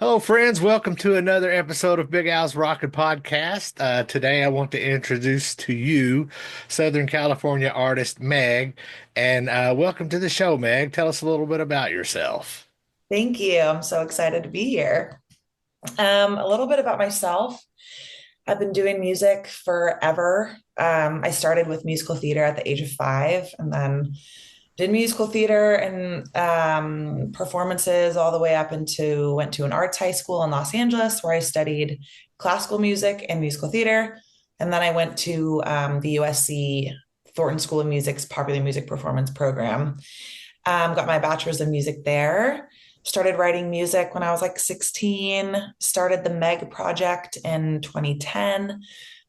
Hello, friends. Welcome to another episode of Big Al's Rockin' Podcast. Today, I want to introduce to you Southern California artist Meg. And welcome to the show, Meg. Tell us a little bit about yourself. Thank you. I'm so excited to be here. A little bit about myself. I've been doing music forever. I started with musical theater at the age of 5 and then did musical theater and performances all the way up into went to an arts high school in Los Angeles where I studied classical music and musical theater. And then I went to the USC Thornton School of Music's popular music performance program. Got my bachelor's in music there. Started writing music when I was like 16. Started the MEGG project in 2010.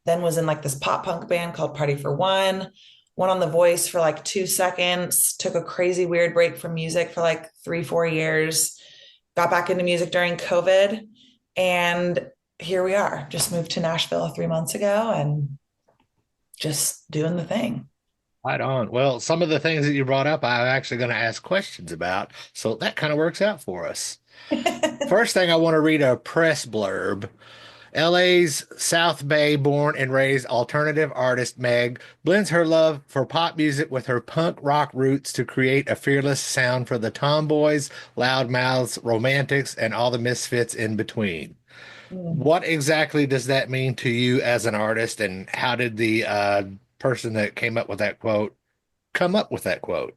Then was in like this pop punk band called Party for One. Went on The Voice for like 2 seconds. Took a crazy weird break from music for like 3, 4 years. Got back into music during COVID. And here we are. Just moved to Nashville 3 months ago and just doing the thing. Right on. Well, some of the things that you brought up, I'm actually going to ask questions about. So that kind of works out for us. First thing, I want to read a press blurb. LA's South Bay born and raised alternative artist Meg blends her love for pop music with her punk rock roots to create a fearless sound for the tomboys, loudmouths, romantics, and all the misfits in between. Mm. What exactly does that mean to you as an artist, and how did the person that came up with that quote come up with that quote?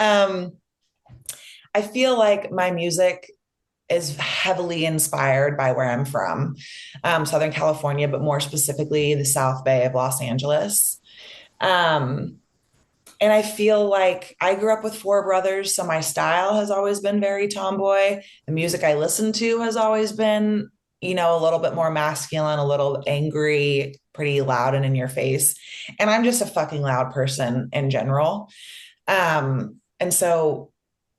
um, I feel like my music is heavily inspired by where I'm from, Southern California, but more specifically the South Bay of Los Angeles. Um, and I feel like I grew up with four brothers, so my style has always been very tomboy. The music I listen to has always been, a little bit more masculine, a little angry, pretty loud and in your face. And I'm just a fucking loud person in general. And so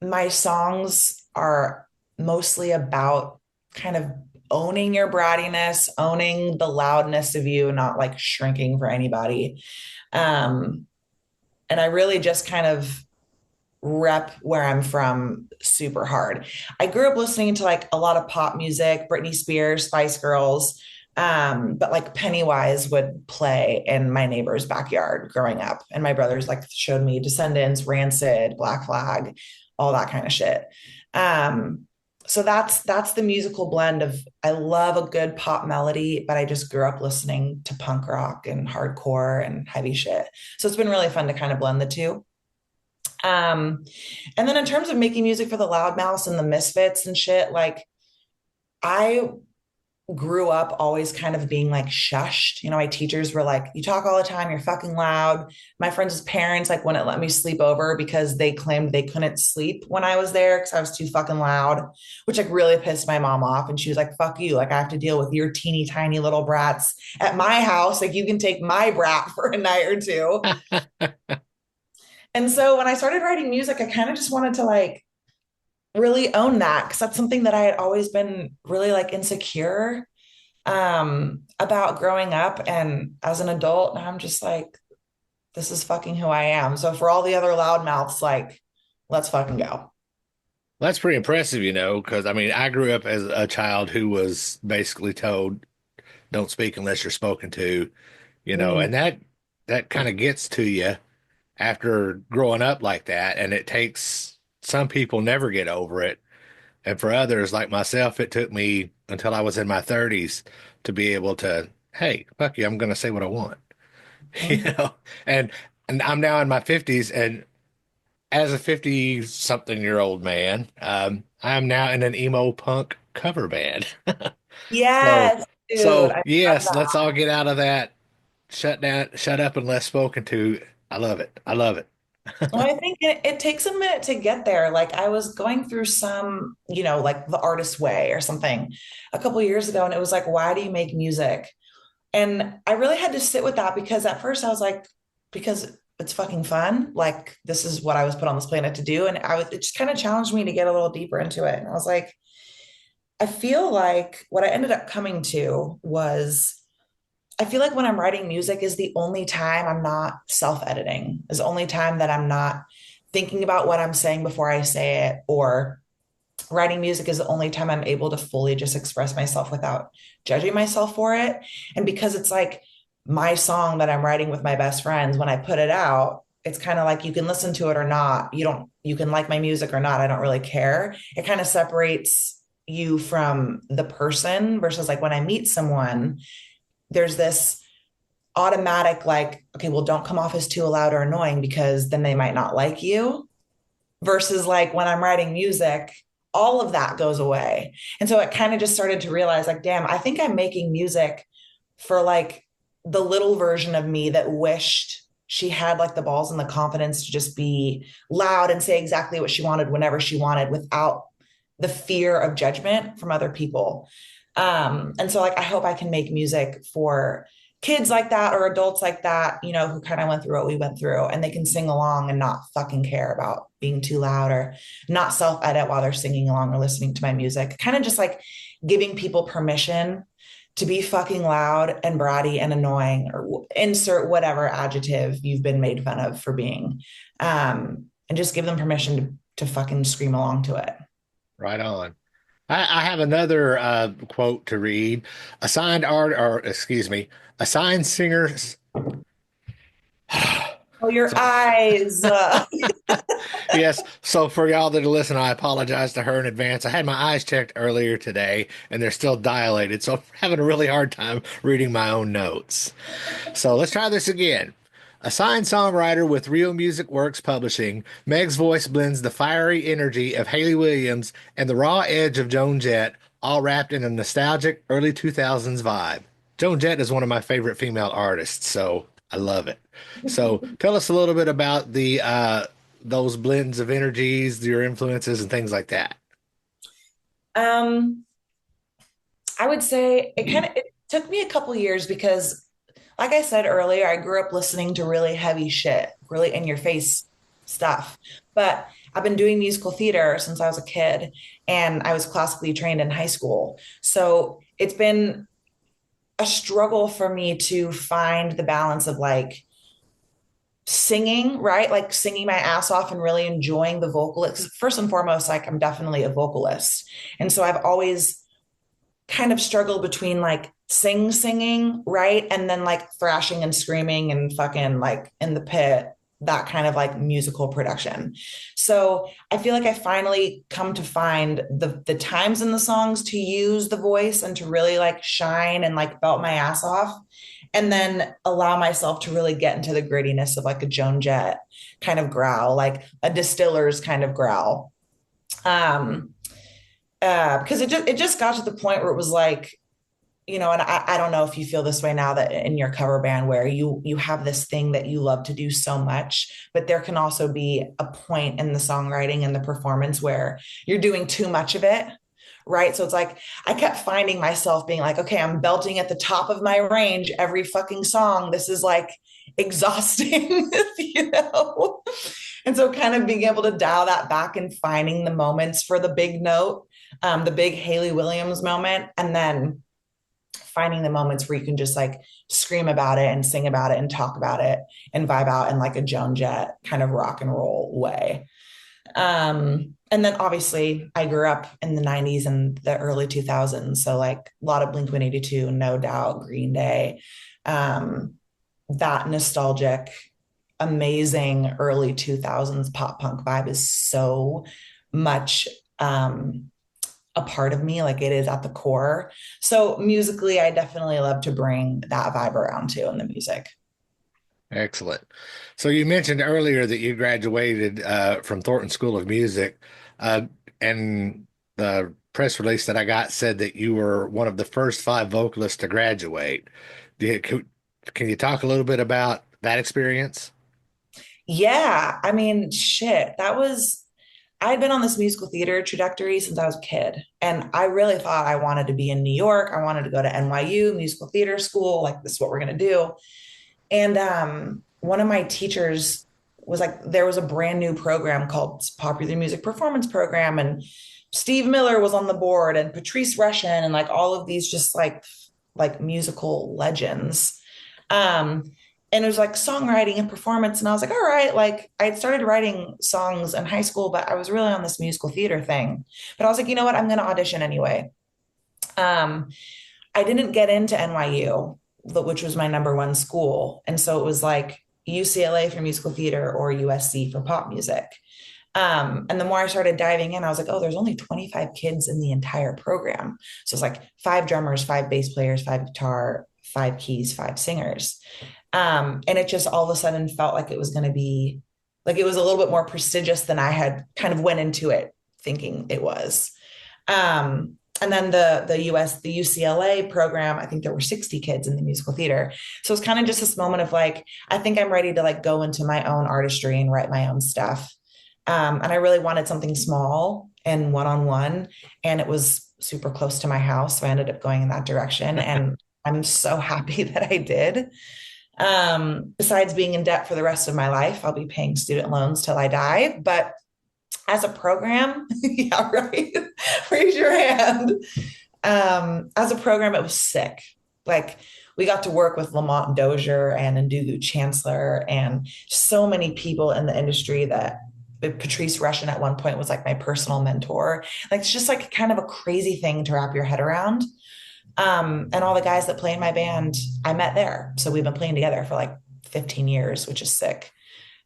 my songs are mostly about kind of owning your brattiness, owning the loudness of you, not like shrinking for anybody. Um, and I really just kind of rep where I'm from super hard. I grew up listening to like a lot of pop music, Britney Spears, Spice Girls, but like Pennywise would play in my neighbor's backyard growing up. And my brothers like showed me Descendants, Rancid, Black Flag, all that kind of shit. Um, so that's the musical blend of I love a good pop melody, but I just grew up listening to punk rock and hardcore and heavy shit. So it's been really fun to kind of blend the two. Um, and then in terms of making music for the loudmouths and the misfits and shit, like I grew up always kind of being like shushed. My teachers were like, you talk all the time, you're fucking loud. My friends' parents like wouldn't let me sleep over because they claimed they couldn't sleep when I was there because I was too fucking loud, which like really pissed my mom off. And she was like, fuck you. Like I have to deal with your teeny tiny little brats at my house. Like you can take my brat for a night or two. And so when I started writing music, I kind of just wanted to like really own that because that's something that I had always been really like insecure about growing up. And as an adult, now I'm just like, this is fucking who I am. So for all the other loudmouths, like, let's fucking go. That's pretty impressive, because I mean, I grew up as a child who was basically told, don't speak unless you're spoken to, Mm. and that kind of gets to you after growing up like that. And it takes some people never get over it. And for others, like myself, it took me until I was in my 30s to be able to, hey, fuck you, I'm going to say what I want, you Mhm. know? And and I'm now in my 50s, and as a 50 something year old man, I'm now in an emo punk cover band. So Yes, dude. so I love yes, let's that. all get out of that shut down, shut up unless spoken to. I love it. I love it. Well, I think it takes a minute to get there. Like I was going through some, like the artist way or something a couple years ago, and it was like, why do you make music? And I really had to sit with that because at first I was like, because it's fucking fun. Like this is what I was put on this planet to do. And it just kind of challenged me to get a little deeper into it. And I was like, I feel like what I ended up coming to was I feel like when I'm writing music is the only time I'm not self-editing, is the only time that I'm not thinking about what I'm saying before I say it or writing music is the only time I'm able to fully just express myself without judging myself for it. And because it's like my song that I'm writing with my best friends, when I put it out, it's kind of like you can listen to it or not. You can like my music or not. I don't really care. It kind of separates you from the person versus like when I meet someone, there's this automatic, like, okay, well, don't come off as too loud or annoying because then they might not like you versus like when I'm writing music, all of that goes away. And so it kind of just started to realize like, damn, I think I'm making music for like the little version of me that wished she had like the balls and the confidence to just be loud and say exactly what she wanted whenever she wanted without the fear of judgment from other people. And so like I hope I can make music for kids like that or adults like that, you know, who kind of went through what we went through and they can sing along and not fucking care about being too loud or not self edit while they're singing along or listening to my music. Kind of just like giving people permission to be fucking loud and bratty and annoying or insert whatever adjective you've been made fun of for being. And just give them permission to fucking scream along to it. Right on. I have another quote to read. Assigned art, or excuse me, assigned singers. Oh, your So, eyes. yes. So for y'all that are listening, I apologize to her in advance. I had my eyes checked earlier today, and they're still dilated, so I'm having a really hard time reading my own notes. So let's try this again. A signed songwriter with Real Music Works Publishing, Meg's voice blends the fiery energy of Hayley Williams and the raw edge of Joan Jett, all wrapped in a nostalgic early 2000s vibe. Joan Jett is one of my favorite female artists, so I love it. So tell us a little bit about the those blends of energies, your influences, and things like that. um, I would say it took me a couple years because like I said earlier, I grew up listening to really heavy shit, really in your face stuff. But I've been doing musical theater since I was a kid and I was classically trained in high school. So it's been a struggle for me to find the balance of like singing, right? Like singing my ass off and really enjoying the vocal. 'Cause first and foremost, like I'm definitely a vocalist. And so I've always kind of struggle between like singing, right? And then like thrashing and screaming and fucking like in the pit, that kind of like musical production. So I feel like I finally come to find the times in the songs to use the voice and to really like shine and like belt my ass off. And then allow myself to really get into the grittiness of like a Joan Jett kind of growl, like a distiller's kind of growl. Um, because it just got to the point where it was like, you know, and I don't know if you feel this way now that in your cover band where you have this thing that you love to do so much, but there can also be a point in the songwriting and the performance where you're doing too much of it. Right. So it's like I kept finding myself being like, okay, I'm belting at the top of my range every fucking song. This is like exhausting, you know? And so kind of being able to dial that back and finding the moments for the big note, the big Hayley Williams moment, and then finding the moments where you can just like scream about it and sing about it and talk about it and vibe out in like a Joan Jett kind of rock and roll way. And then obviously I grew up in the 90s and the early 2000s. So like a lot of Blink 182, No Doubt, Green Day, that nostalgic, amazing early 2000s pop punk vibe is so much a part of me, like it is at the core. So musically, I definitely love to bring that vibe around too in the music. Excellent. So you mentioned earlier that you graduated from Thornton School of Music, uh, and the press release that I got said that you were one of the first five vocalists to graduate. Can you talk a little bit about that experience? Yeah, I mean, shit, I'd been on this musical theater trajectory since I was a kid. And I really thought I wanted to be in New York. I wanted to go to NYU, musical theater school. Like, this is what we're going to do. And one of my teachers was like, there was a brand new program called Popular Music Performance Program. And Steve Miller was on the board and Patrice Rushen and like all of these just like musical legends. Um, and it was like songwriting and performance. And I was like, all right, like I had started writing songs in high school, but I was really on this musical theater thing. But I was like, you know what? I'm going to audition anyway. Um, I didn't get into NYU, which was my number one school. And so it was like UCLA for musical theater or USC for pop music. And the more I started diving in, I was like, oh, there's only 25 kids in the entire program. So it's like five drummers, five bass players, five guitar, five keys, five singers. And it just all of a sudden felt like it was going to be like it was a little bit more prestigious than I had kind of went into it thinking it was. And then the UCLA program, I think there were 60 kids in the musical theater. So it's kind of just this moment of like, I think I'm ready to like go into my own artistry and write my own stuff. And I really wanted something small and one-on-one, and it was super close to my house. So I ended up going in that direction. And I'm so happy that I did. Besides being in debt for the rest of my life, I'll be paying student loans till I die. But as a program, yeah, right. Raise your hand. As a program, it was sick. Like we got to work with Lamont Dozier and Ndugu Chancellor and so many people in the industry that Patrice Rushen at one point was like my personal mentor. Like it's just like kind of a crazy thing to wrap your head around. And all the guys that play in my band, I met there. So we've been playing together for like 15 years, which is sick.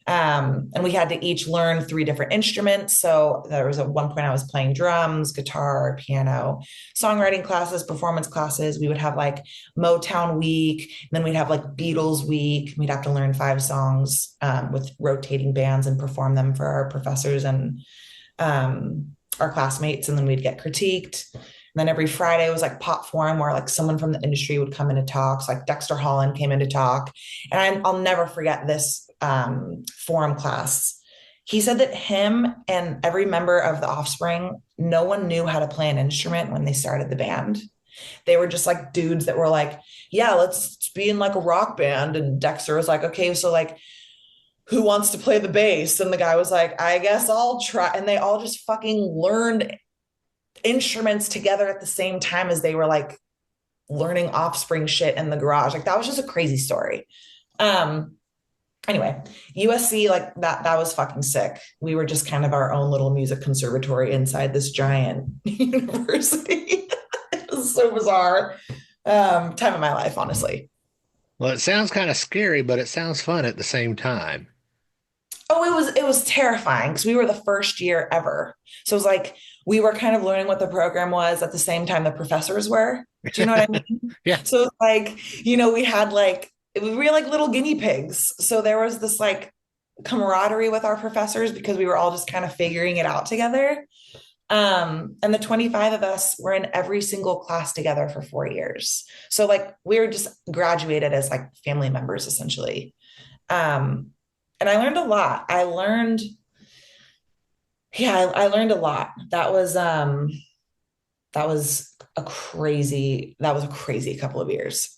And we had to each learn three different instruments. So there was at one point I was playing drums, guitar, piano, songwriting classes, performance classes. We would have like Motown week, then we'd have like Beatles week. We'd have to learn five songs with rotating bands and perform them for our professors and our classmates. And then we'd get critiqued. And then every Friday was like pop forum where like someone from the industry would come in to talk. So like Dexter Holland came in to talk. And I'll never forget this forum class. He said that him and every member of the Offspring, no one knew how to play an instrument when they started the band. They were just like dudes that were like, yeah, let's be in like a rock band. And Dexter was like, okay, so like, who wants to play the bass? And the guy was like, I guess I'll try. And they all just fucking learned instruments together at the same time as they were like learning Offspring shit in the garage. Like that was just a crazy story. Anyway, USC, like that was fucking sick. We were just kind of our own little music conservatory inside this giant university. It was so bizarre. Time of my life, honestly. Well, it sounds kind of scary, but it sounds fun at the same time. Oh, it was terrifying because we were the first year ever. So it was like we were kind of learning what the program was at the same time the professors were. Do you know what I mean? Yeah. So it's like, we had like we were like little guinea pigs. So there was this like camaraderie with our professors because we were all just kind of figuring it out together. And the 25 of us were in every single class together for 4 years. So like we were just graduated as like family members essentially. And I learned a lot. I learned a lot. That was a crazy couple of years.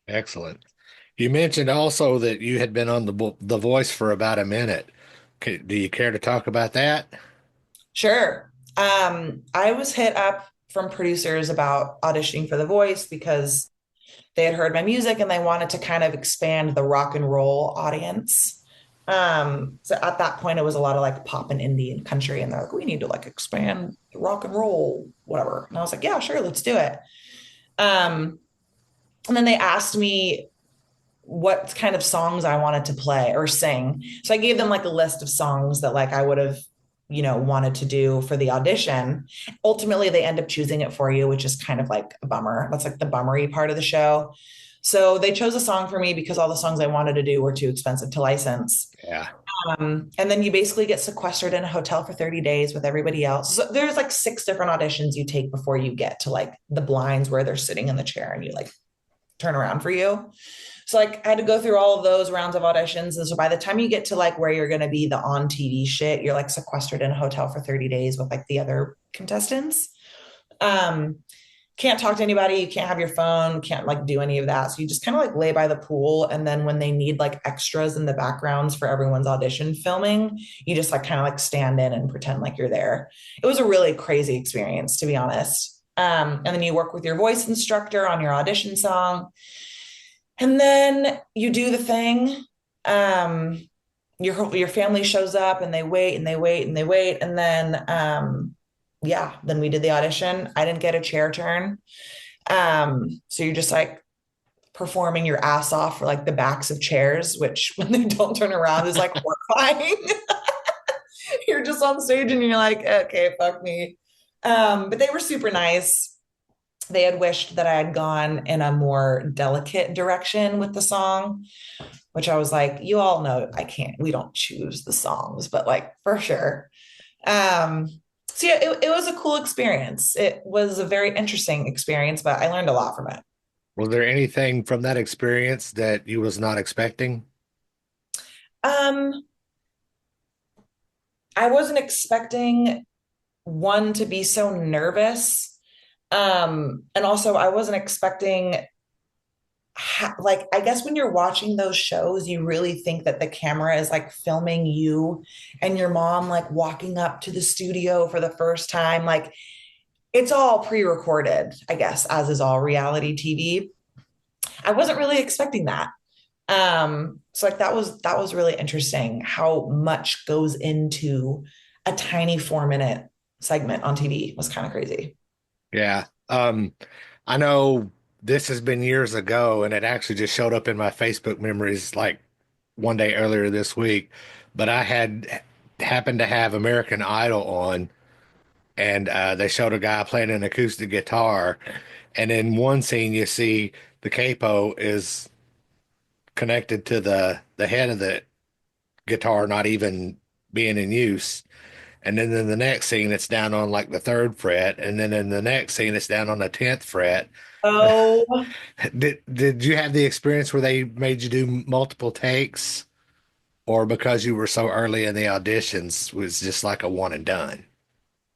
Excellent. You mentioned also that you had been on the Voice for about a minute. Do you care to talk about that? Sure. I was hit up from producers about auditioning for The Voice because they had heard my music and they wanted to kind of expand the rock and roll audience. So at that point, it was a lot of like pop and indie and country, and they're like, we need to like expand the rock and roll, whatever. And I was like, yeah, sure, let's do it. And then they asked me what kind of songs I wanted to play or sing. So I gave them like a list of songs that like I would have, wanted to do for the audition. Ultimately, they end up choosing it for you, which is kind of like a bummer. That's like the bummery part of the show. So they chose a song for me because all the songs I wanted to do were too expensive to license. Yeah. And then you basically get sequestered in a hotel for 30 days with everybody else. So there's like 6 different auditions you take before you get to like the blinds where they're sitting in the chair and you like turn around for you. So like I had to go through all of those rounds of auditions. And so by the time you get to like where you're going to be the on TV shit, you're like sequestered in a hotel for 30 days with like the other contestants. Can't talk to anybody. You can't have your phone, can't like do any of that. So you just kind of like lay by the pool. And then when they need like extras in the backgrounds for everyone's audition filming, you just like kind of like stand in and pretend like you're there. It was a really crazy experience, to be honest. And then you work with your voice instructor on your audition song. And then you do the thing. Um, your family shows up and they wait and they wait and they wait. And then yeah, then we did the audition. I didn't get a chair turn. So you're just like performing your ass off for like the backs of chairs, which when they don't turn around is like horrifying. You're just on stage and you're like, okay, fuck me. But they were super nice. They had wished that I had gone in a more delicate direction with the song, which I was like, you all know I can't, we don't choose the songs, but like for sure. Um, so yeah, it was a cool experience. It was a very interesting experience, but I learned a lot from it. Was there anything from that experience that you was not expecting? Um, I wasn't expecting one to be so nervous. And also I wasn't expecting like I guess when you're watching those shows, you really think that the camera is like filming you and your mom like walking up to the studio for the first time. Like it's all pre-recorded, I guess, as is all reality TV. I wasn't really expecting that. So like that was really interesting how much goes into a tiny 4 minute segment on TV. It was kind of crazy. Yeah. I know this has been years ago, and it actually just showed up in my Facebook memories like one day earlier this week. But I had happened to have American Idol on, and they showed a guy playing an acoustic guitar. And in one scene, you see the capo is connected to the head of the guitar, not even being in use. And then in the next scene, it's down on like the third fret, and then in the next scene, it's down on the 10th fret. Oh, Did you have the experience where they made you do multiple takes, or because you were so early in the auditions was just like a one and done?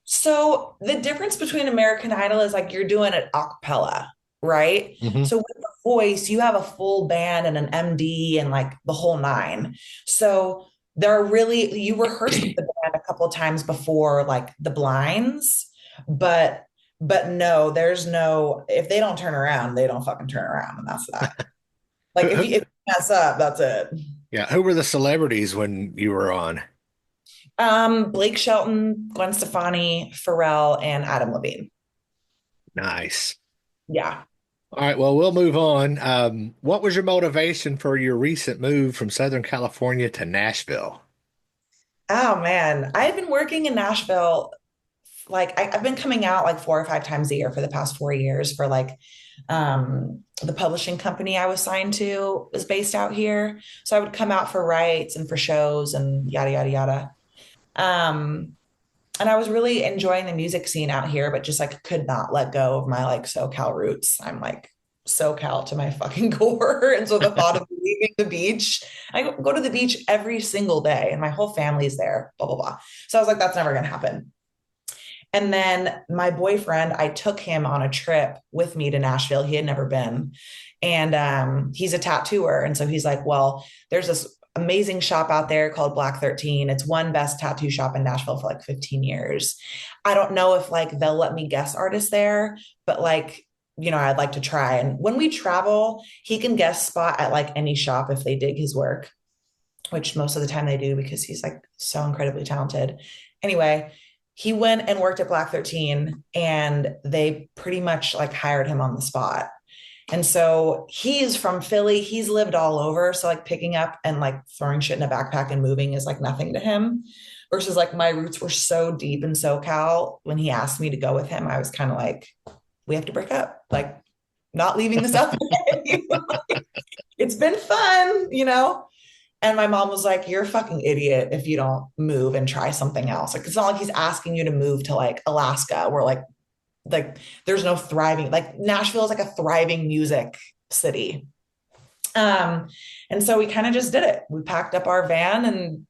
so the difference between American Idol is like you're doing it a cappella, right? Hmm. So with the voice, you have a full band and an MD and like the whole nine. So there are really you rehearse with the band a couple of times before like the blinds, but no, there's no if they don't turn around, they don't fucking turn around, and that's that. Like Who, who, if you mess up, that's it. yeah, who were the celebrities when you were on? Blake Shelton, Gwen Stefani, Pharrell, and Adam Levine. Nice. Yeah. All right, well, we'll move on. What was your motivation for your recent move from Southern California to Nashville? Oh man, I've been working in Nashville. Like I've been coming out like 4 or 5 times a year for the past 4 years for like the publishing company I was signed to is based out here. So I would come out for rights and for shows and yada yada yada. Um, and I was really enjoying the music scene out here, but just like could not let go of my like SoCal roots. I'm like SoCal to my fucking core. And so the thought of leaving the beach, I go to the beach every single day and my whole family's there, blah, blah, blah. So I was like, that's never going to happen. And then my boyfriend, I took him on a trip with me to Nashville. He had never been. And he's a tattooer. And so he's like, well, there's this amazing shop out there called Black 13. It's one best tattoo shop in Nashville for like 15 years. I don't know if like they'll let me guest artist there, but like, I'd like to try. And when we travel, he can guest spot at like any shop if they dig his work, which most of the time they do because he's like so incredibly talented. Anyway, he went and worked at Black 13 and they pretty much like hired him on the spot. And so he's from Philly. He's lived all over. So like picking up and like throwing shit in a backpack and moving is like nothing to him. Versus like my roots were so deep in SoCal. When he asked me to go with him, I was kind of like, we have to break up. Like, not leaving the South Bay. It's been fun. And my mom was like, you're a fucking idiot if you don't move and try something else. Like, it's not like he's asking you to move to like Alaska where like there's no thriving, like Nashville is like a thriving music city. Um, and so we kind of just did it. We packed up our van and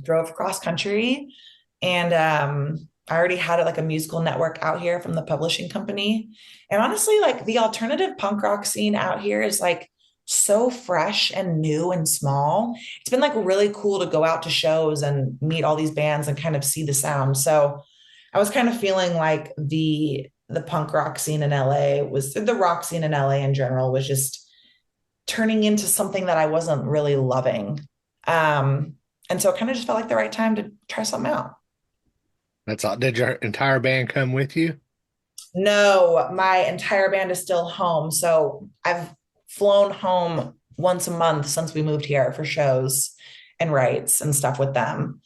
drove cross country. And I already had like a musical network out here from the publishing company. And honestly, like the alternative punk rock scene out here is like so fresh and new and small. It's been like really cool to go out to shows and meet all these bands and kind of see the sound. So I was kind of feeling like the punk rock scene in LA was the rock scene in LA in general was just turning into something that I wasn't really loving. Um, and so it kind of just felt like the right time to try something out. That's all. Did your entire band come with you? No, my entire band is still home. So I've flown home once a month since we moved here for shows and writes and stuff with them.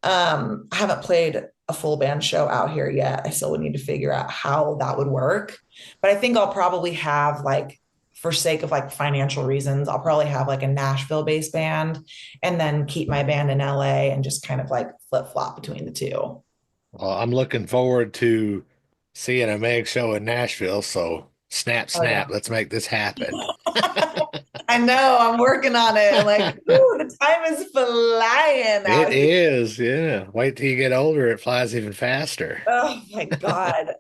I haven't played a full band show out here yet. I still would need to figure out how that would work. But I think I'll probably have like, for sake of like financial reasons, I'll probably have like a Nashville based band and then keep my band in LA and just kind of like flip flop between the two. Well, I'm looking forward to seeing a Meg show in Nashville. So snap, Oh yeah. snap. Let's make this happen. I know, I'm working on it. I'm like, ooh, the time is flying It out here. is, yeah. Wait till you get older, it flies even faster. Oh my God.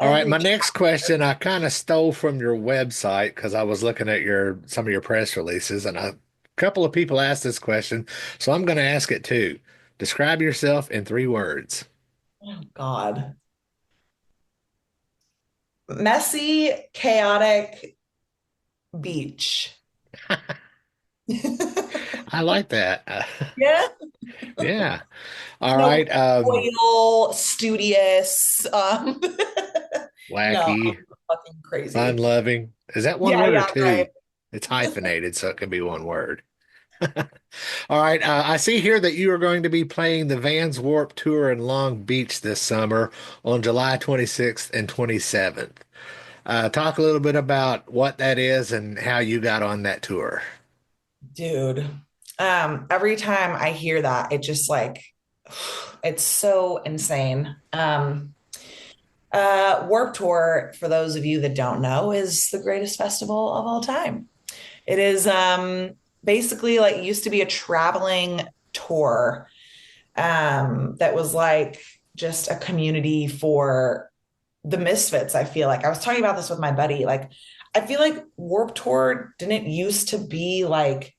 All right, Every my next question I kind of stole from your website because I was looking at your some of your press releases, and a couple of people asked this question, so I'm going to ask it too. Describe yourself in 3 words. oh God. Messy, chaotic beach. I like that. Yeah. Yeah. All No right. oil, studious. No, Wacky, I'm fucking fun crazy. loving. Is that one Yeah, word or yeah, two? right. It's hyphenated, so it can be one word. All right. I see here that you are going to be playing the Vans Warp Tour in Long Beach this summer on July 26th and 27th. Talk a little bit about what that is and how you got on that tour. Dude. Every time I hear that, it just like it's so insane. Warp Tour, for those of you that don't know, is the greatest festival of all time. It is basically like it used to be a traveling tour that was like just a community for the misfits. I feel like I was talking about this with my buddy. Like, I feel like Warp Tour didn't used to be like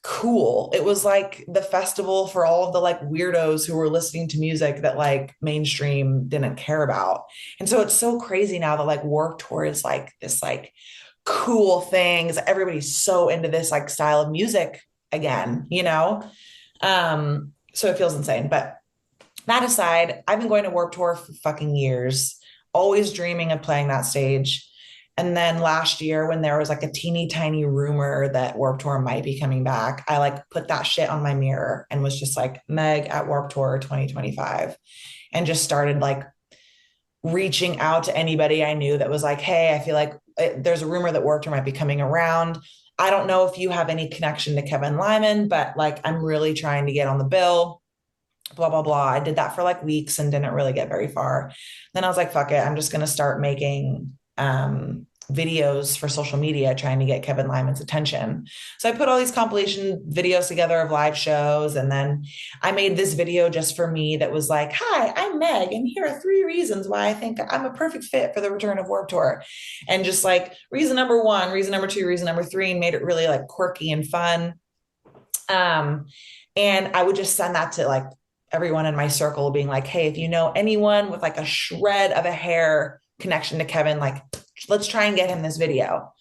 cool. It was like the festival for all of the like weirdos who were listening to music that like mainstream didn't care about. And so it's so crazy now that like Warp Tour is like this like cool things. Everybody's so into this like style of music again, you know? So it feels insane. But that aside, I've been going to Warp Tour for fucking years, always dreaming of playing that stage. And then last year, when there was like a teeny tiny rumor that Warp Tour might be coming back, I like put that shit on my mirror and was just like, Meg at Warp Tour 2025, and just started like reaching out to anybody I knew that was like, hey, I feel like there's a rumor that Warp Tour might be coming around. I don't know if you have any connection to Kevin Lyman, but like, I'm really trying to get on the bill, blah blah blah. I did that for like weeks and didn't really get very far. Then I was like, fuck it, I'm just going to start making videos for social media trying to get Kevin Lyman's attention. So I put all these compilation videos together of live shows, and then I made this video just for me that was like, hi, I'm Meg, and here are 3 reasons why I think I'm a perfect fit for the return of Warped Tour. And just like reason number one, reason number two, reason number three, and made it really like quirky and fun. um and I would just send that to like everyone in my circle, being like, hey, if you know anyone with like a shred of a hair connection to Kevin, like let's try and get him this video.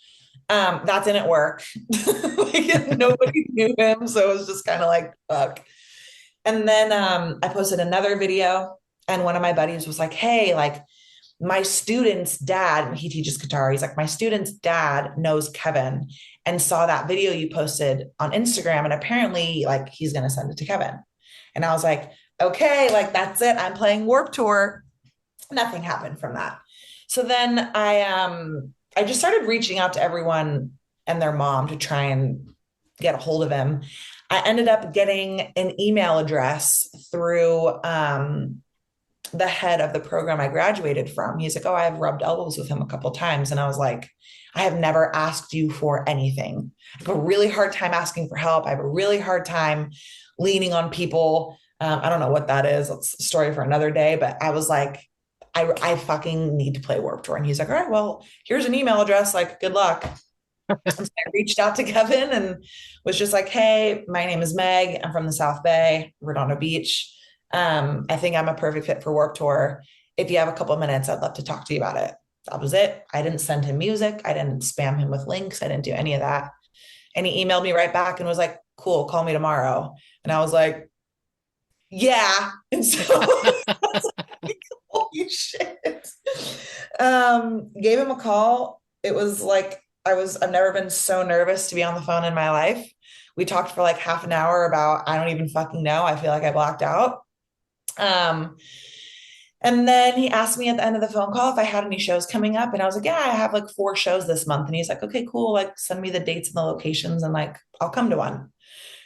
That didn't work. Like nobody knew him, so it was just kind of like fuck. And then I posted another video, and one of my buddies was like, hey, like my student's dad, he teaches guitar. He's like, my student's dad knows Kevin and saw that video you posted on Instagram. And apparently, like, he's going to send it to Kevin. And I was like, okay, like, that's it. I'm playing Warp Tour. Nothing happened from that. So then I just started reaching out to everyone and their mom to try and get a hold of him. I ended up getting an email address through the head of the program I graduated from. He's like, oh, I've rubbed elbows with him a couple of times. And I was like, I have never asked you for anything. I have a really hard time asking for help. I have a really hard time leaning on people. I don't know what that is. That's a story for another day. But I was like, I fucking need to play Warp Tour. And he's like, all right, well, here's an email address. Like, good luck. So I reached out to Kevin and was just like, hey, my name is Meg. I'm from the South Bay, Redondo Beach. I think I'm a perfect fit for Warp Tour. If you have a couple of minutes, I'd love to talk to you about it. That was it. I didn't send him music. I didn't spam him with links. I didn't do any of that. And he emailed me right back and was like, cool, call me tomorrow. And I was like, yeah. And so holy shit. Gave him a call. It was like I've never been so nervous to be on the phone in my life. We talked for like half an hour about I don't even fucking know. I feel like I blacked out. Um, and then he asked me at the end of the phone call if I had any shows coming up. And I was like, yeah, I have like 4 shows this month. And he's like, okay, cool. Like send me the dates and the locations and like I'll come to one.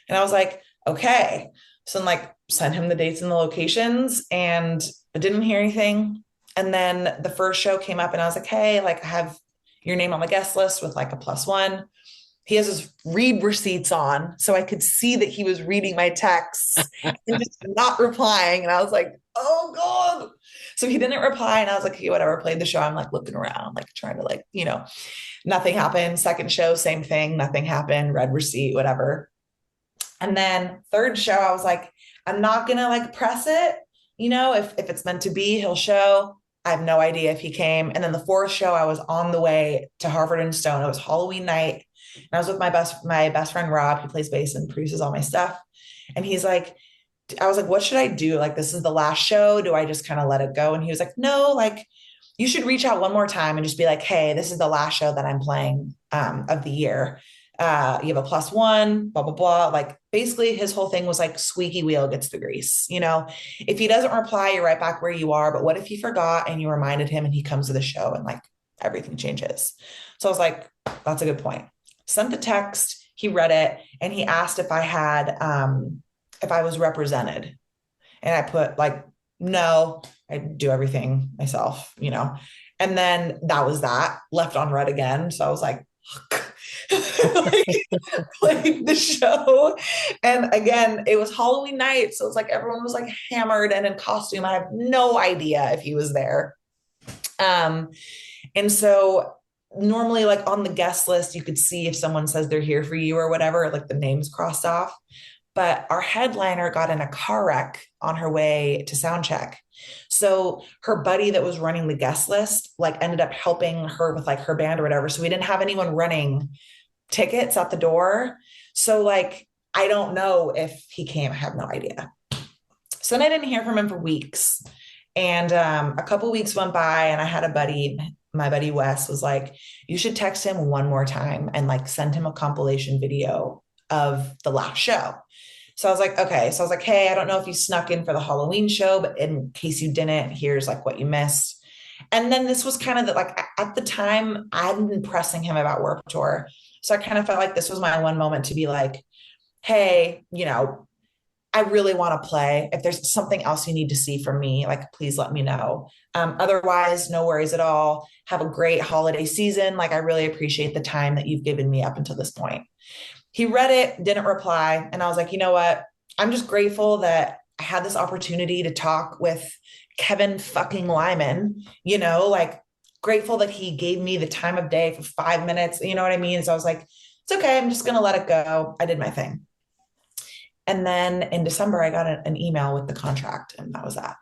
And I was like, okay. So I'm like, sent him the dates and the locations and I didn't hear anything. And then the first show came up and I was like, hey, like I have your name on the guest list with like a +1. He has his read receipts on. So I could see that he was reading my texts and just not replying. And I was like, oh God. So he didn't reply. And I was like, okay, whatever, played the show. I'm like looking around, like trying to like, nothing happened. Second show, same thing, nothing happened, read receipt, whatever. And then third show, I was like, I'm not gonna like press it. If it's meant to be, he'll show. I have no idea if he came. And then the fourth show, I was on the way to Harvard and Stone. It was Halloween night. And I was with my best friend Rob, who plays bass and produces all my stuff. And he's like, I was like, what should I do? Like, this is the last show. Do I just kind of let it go? And he was like, no, like you should reach out one more time and just be like, hey, this is the last show that I'm playing of the year. You have a +1, blah, blah, blah. Like basically his whole thing was like squeaky wheel gets the grease. If he doesn't reply, you're right back where you are. But what if he forgot and you reminded him and he comes to the show and like everything changes? So I was like, that's a good point. Sent the text, he read it, and he asked if if I was represented. And I put like, no, I do everything myself. And then that was that, left on red again. So I was like, like, played the show. And again, it was Halloween night. So it's like everyone was like hammered and in costume. I have no idea if he was there. And so normally like on the guest list, you could see if someone says they're here for you or whatever, like the name's crossed off. But our headliner got in a car wreck on her way to sound check. So her buddy that was running the guest list like ended up helping her with like her band or whatever. So we didn't have anyone running tickets at the door. So like I don't know if he came. I have no idea. So then I didn't hear from him for weeks. And a couple weeks went by and I had my buddy Wes was like, you should text him one more time and like send him a compilation video of the last show. So I was like, okay. So I was like, hey, I don't know if you snuck in for the Halloween show, but in case you didn't, here's like what you missed. And then this was kind of like at the time I hadn't been pressing him about Warped Tour. So I kind of felt like this was my one moment to be like, hey, I really want to play. If there's something else you need to see from me, like, please let me know. Otherwise, no worries at all. Have a great holiday season. Like, I really appreciate the time that you've given me up until this point. He read it, didn't reply. And I was like, you know what? I'm just grateful that I had this opportunity to talk with Kevin fucking Lyman, like grateful that he gave me the time of day for 5 minutes. You know what I mean? So I was like, it's okay. I'm just going to let it go. I did my thing. And then in December, I got an email with the contract, and that was that.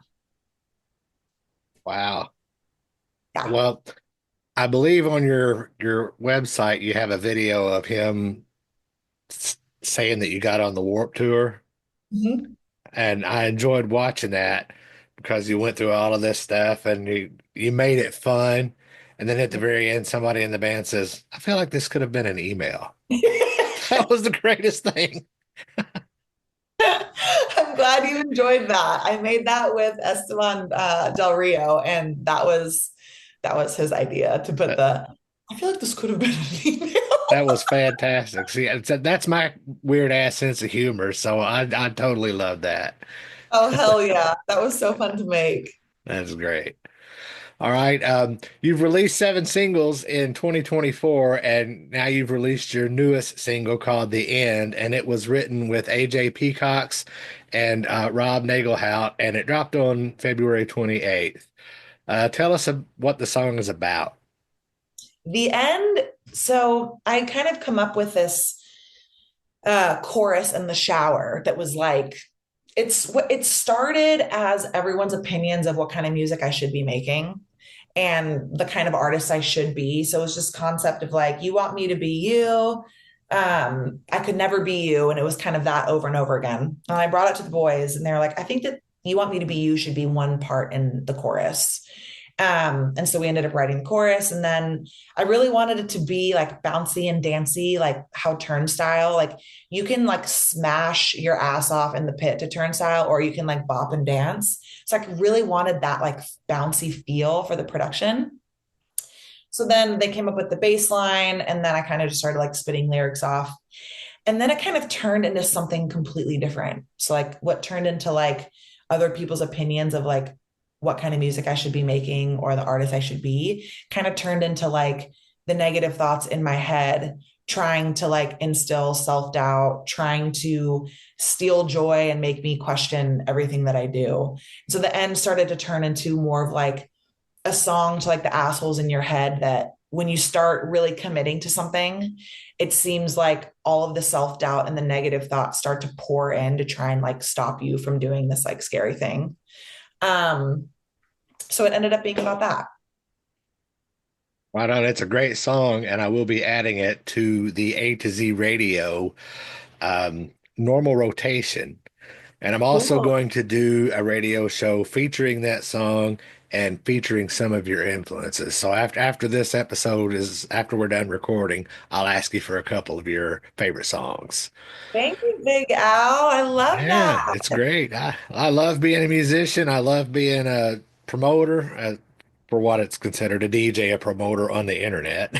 Wow. Yeah. Well, I believe on your website you have a video of him saying that you got on the Warp Tour, Mhm. and I enjoyed watching that because you went through all of this stuff and you made it fun. And then at the very end, somebody in the band says, "I feel like this could have been an email." That was the greatest thing. I'm glad you enjoyed that. I made that with Esteban Del Rio, and that was his idea to put That, the. I feel like this could have been an email. that was fantastic. See, that's my weird ass sense of humor. So I totally love that. Oh hell yeah, that was so fun to make. That's great. All right. You've released 7 singles in 2024, and now you've released your newest single called The End, and it was written with AJ Peacocks and Rob Nagelhout, and it dropped on February 28th. Tell us what the song is about. The end. So I kind of come up with this chorus in the shower that was like it started as everyone's opinions of what kind of music I should be making. and the kind of artist I should be. So it was just concept of like, you want me to be you. I could never be you. And it was kind of that over and over again. And I brought it to the boys and they're like, I think that you want me to be you should be one part in the chorus. And so we ended up writing the chorus. And then I really wanted it to be like bouncy and dancey, like how Turnstile, like you can like smash your ass off in the pit to Turnstile, or you can like bop and dance. So I really wanted that like bouncy feel for the production. So then they came up with the bass line, and then I kind of just started like spitting lyrics off. And then it kind of turned into something completely different. So, like, what turned into like other people's opinions of like what kind of music I should be making or the artist I should be kind of turned into like the negative thoughts in my head, trying to like instill self doubt, trying to steal joy and make me question everything that I do. So the end started to turn into more of like a song to like the assholes in your head that when you start really committing to something, it seems like all of the self doubt and the negative thoughts start to pour in to try and like stop you from doing this like scary thing. Um, so it ended up being about that. Right on. It's a great song, and I will be adding it to the A to Z radio normal rotation. And I'm also Cool. going to do a radio show featuring that song and featuring some of your influences. So after this episode is after we're done recording, I'll ask you for a couple of your favorite songs. Thank you, Big Al. I love Yeah, that. it's great. I love being a musician. I love being a promoter, for what it's considered a DJ, a promoter on the internet.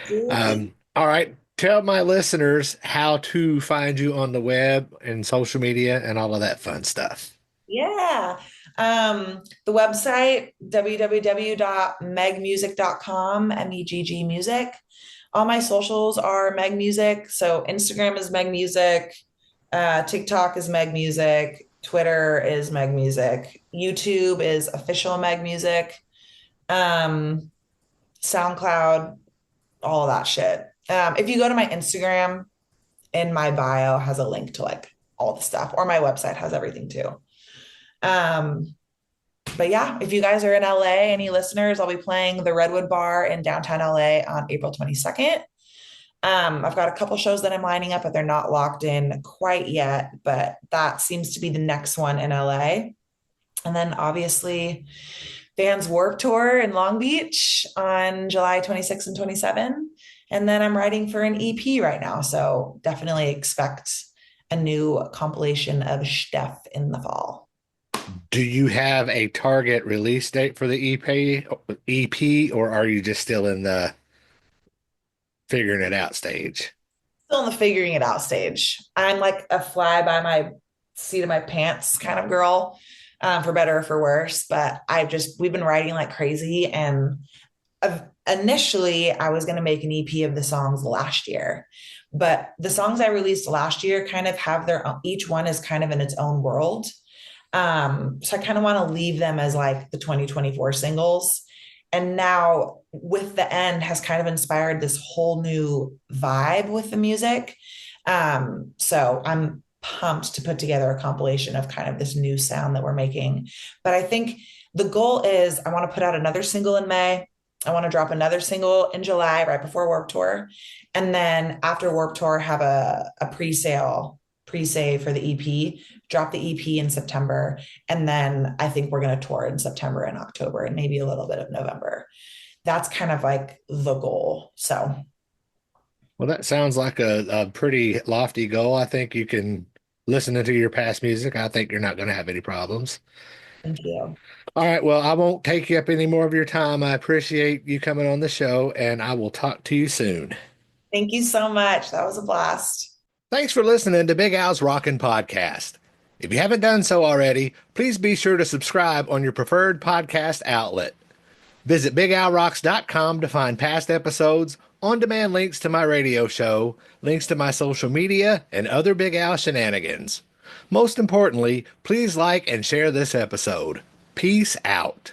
Dude. All right. Tell my listeners how to find you on the web and social media and all of that fun stuff. Yeah. The website, www.meggmusic.com, MEGG music. All my socials are Meg Music. So Instagram is Meg Music, TikTok is Meg Music, Twitter is Meg Music, YouTube is official Meg Music, um, SoundCloud, all of that shit. If you go to my Instagram, in my bio has a link to like all the stuff, or my website has everything too. Um, but yeah, if you guys are in LA, any listeners, I'll be playing the Redwood Bar in downtown LA on April 22nd. I've got a couple shows that I'm lining up, but they're not locked in quite yet. But that seems to be the next one in LA. And then obviously, Vans Warped Tour in Long Beach on July 26 and 27. And then I'm writing for an EP right now. So definitely expect a new compilation of stuff in the fall. Do you have a target release date for the EP, or are you just still in the figuring it out stage? Still in the figuring it out stage. I'm like a fly by my seat of my pants kind of girl, for better or for worse. But we've been writing like crazy. And initially, I was going to make an EP of the songs last year. But the songs I released last year kind of have their own, each one is kind of in its own world. So I kind of want to leave them as like the 2024 singles. And now with the end has kind of inspired this whole new vibe with the music. So I'm pumped to put together a compilation of kind of this new sound that we're making. But I think the goal is I want to put out another single in May. I want to drop another single in July, right before Warped Tour. And then after Warped Tour, have a pre-save for the EP, drop the EP in September. And then I think we're going to tour in September and October and maybe a little bit of November. That's kind of like the goal. So Well, that sounds like a pretty lofty goal. I think you can listen to your past music. I think you're not going to have any problems. thank you. All right. Well, I won't take you up any more of your time. I appreciate you coming on the show, and I will talk to you soon. Thank you so much. That was a blast. Thanks for listening to Big Al's Rockin' Podcast. If you haven't done so already, please be sure to subscribe on your preferred podcast outlet. Visit BigAlRocks.com to find past episodes, on-demand links to my radio show, links to my social media, and other Big Al shenanigans. Most importantly, please like and share this episode. Peace out.